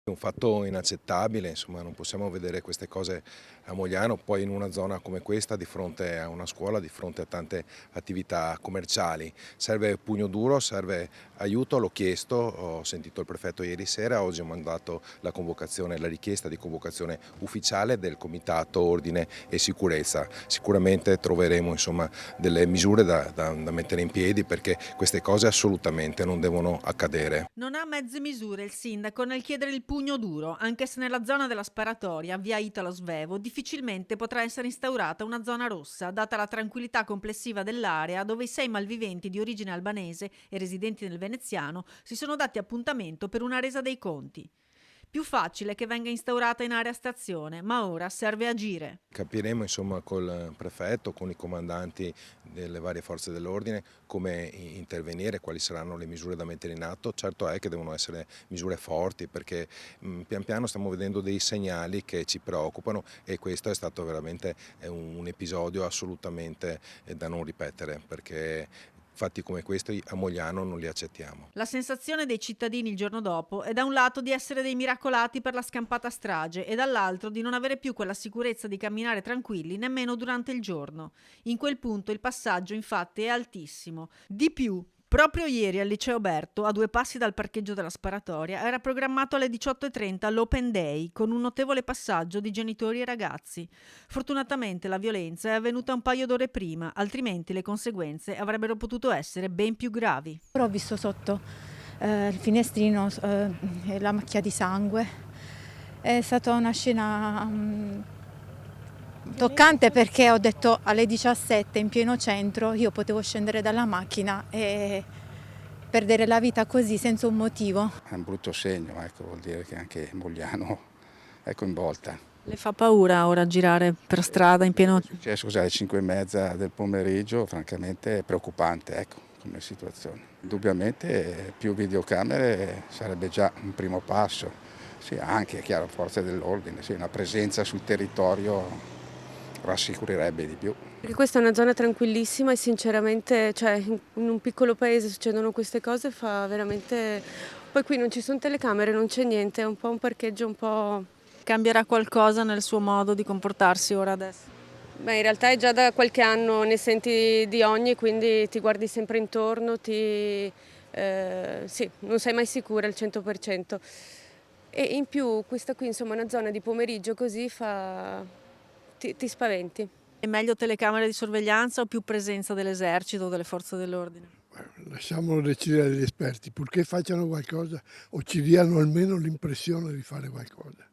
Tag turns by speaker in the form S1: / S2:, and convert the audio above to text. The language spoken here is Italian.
S1: È un fatto inaccettabile, insomma, non possiamo vedere queste cose a Mogliano, poi in una zona come questa, di fronte a una scuola, di fronte a tante attività commerciali. Serve pugno duro, serve aiuto, l'ho chiesto, ho sentito il prefetto ieri sera, oggi ho mandato la convocazione, la richiesta di convocazione ufficiale del Comitato Ordine e Sicurezza. Sicuramente troveremo, insomma, delle misure da mettere in piedi, perché queste cose assolutamente non devono accadere.
S2: Non ha mezze misure il sindaco nel chiedere il pugno duro, anche se nella zona della sparatoria, via Italo Svevo, difficilmente potrà essere instaurata una zona rossa, data la tranquillità complessiva dell'area dove i 6 malviventi di origine albanese e residenti nel veneziano si sono dati appuntamento per una resa dei conti. Più facile che venga instaurata in area stazione, ma ora serve agire.
S1: Capiremo, insomma, col prefetto, con i comandanti delle varie forze dell'ordine, come intervenire, quali saranno le misure da mettere in atto. Certo è che devono essere misure forti, perché pian piano stiamo vedendo dei segnali che ci preoccupano, e questo è stato veramente un episodio assolutamente da non ripetere, perché fatti come questi a Mogliano non li accettiamo.
S2: La sensazione dei cittadini il giorno dopo è da un lato di essere dei miracolati per la scampata strage e dall'altro di non avere più quella sicurezza di camminare tranquilli nemmeno durante il giorno. In quel punto il passaggio infatti è altissimo. Di più, proprio ieri al liceo Berto, a 2 passi dal parcheggio della sparatoria, era programmato alle 18:30 l'Open Day con un notevole passaggio di genitori e ragazzi. Fortunatamente la violenza è avvenuta un paio d'ore prima, altrimenti le conseguenze avrebbero potuto essere ben più gravi.
S3: Però ho visto sotto il finestrino la macchia di sangue. È stata una scena toccante, perché ho detto alle 17 in pieno centro io potevo scendere dalla macchina e perdere la vita così senza un motivo.
S4: È un brutto segno, ecco, vuol dire che anche Mogliano è coinvolta.
S2: Le fa paura ora girare per strada in pieno...
S4: È successo così alle 5:30 del pomeriggio, francamente è preoccupante, ecco, come situazione. Indubbiamente più videocamere sarebbe già un primo passo. Sì, anche, chiaro, forze dell'ordine, sì, una presenza sul territorio rassicurerebbe di più.
S5: Perché questa è una zona tranquillissima e sinceramente, cioè, in un piccolo paese succedono queste cose, fa veramente... Poi qui non ci sono telecamere, non c'è niente, è un po' un parcheggio un po'...
S2: Cambierà qualcosa nel suo modo di comportarsi ora adesso?
S5: Beh, in realtà è già da qualche anno, ne senti di ogni, quindi ti guardi sempre intorno, sì, non sei mai sicura al 100%. E in più questa qui, insomma, è una zona di pomeriggio così ti spaventi.
S2: È meglio telecamere di sorveglianza o più presenza dell'esercito o delle forze dell'ordine?
S6: Lasciamolo decidere agli esperti, purché facciano qualcosa o ci diano almeno l'impressione di fare qualcosa.